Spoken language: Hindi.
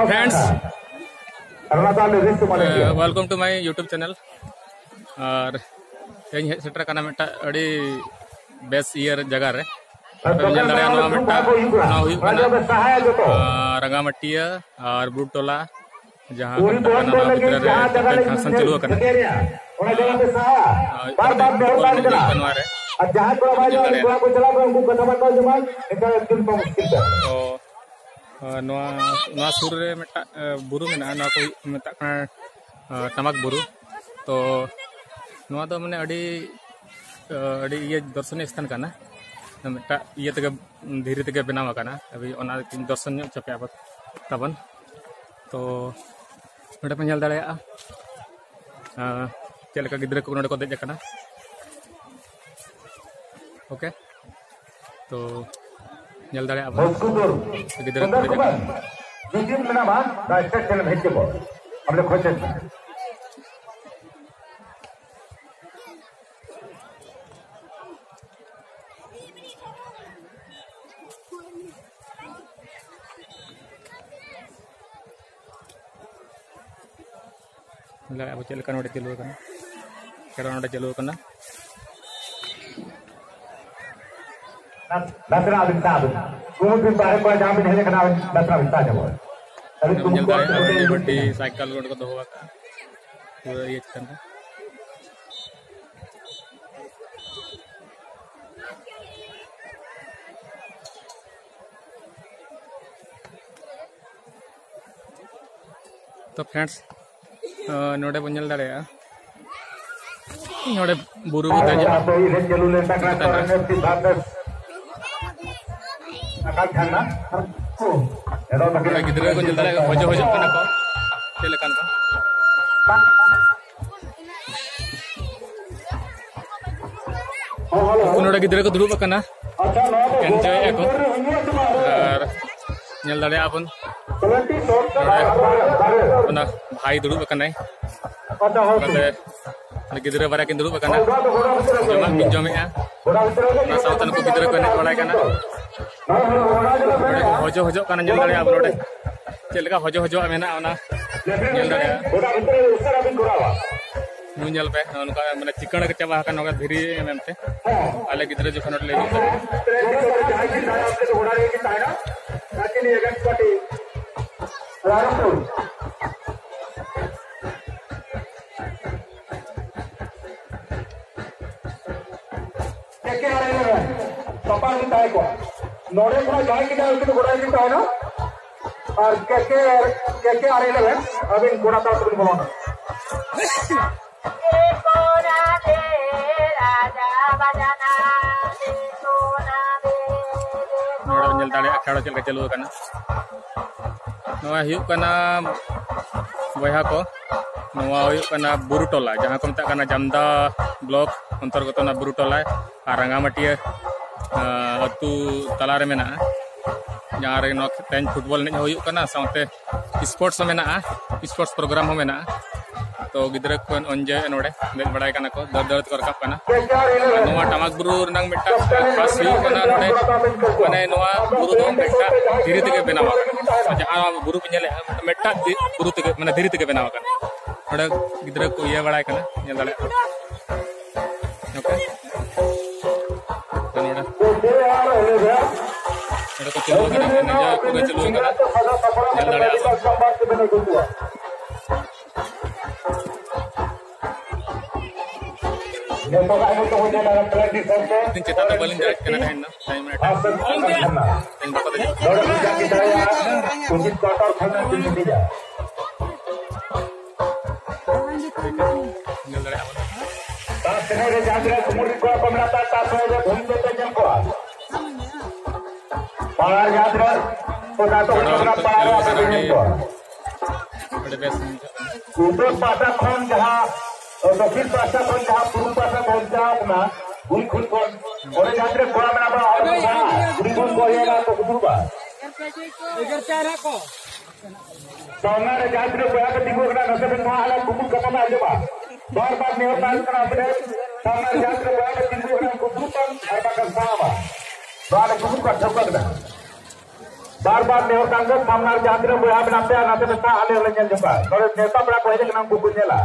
friends, welcome to my YouTube channel और इन सेटर करना मेटा अड़ी बेस ईयर जगह रे रंगामटिया और बुटोला जहाँ फंक्शन चलू सुर रे बुरु मेना को टमाक बुरु तो माने दर्शनीय स्थान करना मेटा ये धीरे तक बनाव अभी दर्शन चपे तबन तो नोडे पे नल चलका गिद्रा को नोडे को देज करना ओके तो नल गिद्रा को देज अब चलका नोडे चलू खेड़ा नोडे चलू बड़ी साइकिल रोड को दोवा पूरा ये करना तो फ्रेंड्स नोडे बन नोडे बुरु गिद्रा को हजो हजो नोडे गिद्रा को दुड़ुब एंजॉय को अपन भाई दुड़ुब गिद्रा बारे किन दुड़ुब जमे सावतन को गिद्रा को एनेज बड़ा हजो हजो नोडे चलका हजो हजो मेना नल पे माने चिकन चाबा धीरे मेमते आले गिद्रा जो ले नोड़े जाए कि गोड़ा ना और के अभी गोड़ा बोलो अखाड़ा चलका चलू बया को बुरुटोला जहाँ को मत जामदा ब्लॉक अंतर्गत बुरुटोला और रंगामटिया अतु तलारे मेना जहाँ तेज फुटबॉल एनेज साथे स्पोर्ट्स स्पोर्ट्स प्रोग्राम मेना तो गिद्रा को एंजॉय नोड़े देज बड़ा को दर दर को रखा टमाक बुरु खास नोड़े माने बुरु धीरे तक बनाव जहाँ बुरु पे मेटा बुरु तक माने धीरे तक बनाव नोड़े गिद्रा को ये बड़ा ओके को चलू चेता बलिन दक्षिण पासा जहाँ पूर्व पासा पहुंचा बार बार निर्माण सामने बार-बार नेहर कांगो सामना जहां तीन बुढ़ा बनाते हैं नाते बेटा आले वाले जल जपा और नेता बड़ा को हेजे नाम को कुछ नेला